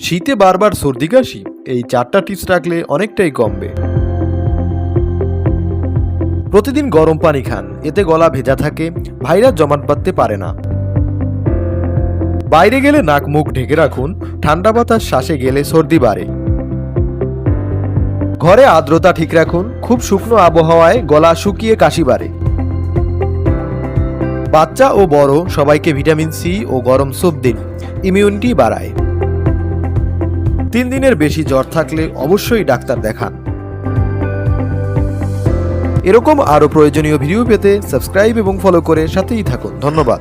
শীতে বারবার সর্দি কাশি, এই 4টা টিপস রাখলে অনেকটাই কমবে। প্রতিদিন গরম পানি খান, এতে গলা ভেজা থাকে, ভাইরাস জমাট বাঁধতে পারে না। বাইরে গেলে নাক মুখ ঢেকে রাখুন, ঠান্ডা বাতাস শ্বাসে গেলে সর্দি বাড়ে। ঘরে আর্দ্রতা ঠিক রাখুন, খুব শুকনো আবহাওয়ায় গলা শুকিয়ে কাশি বাড়ে। বাচ্চা ও বড় সবাইকে ভিটামিন সি ও গরম স্যুপ দিন, ইমিউনিটি বাড়ায়। 3 দিনের বেশি জ্বর থাকলে অবশ্যই ডাক্তার দেখান। এরকম আরও প্রয়োজনীয় ভিডিও পেতে সাবস্ক্রাইব এবং ফলো করে সাথেই থাকুন। ধন্যবাদ।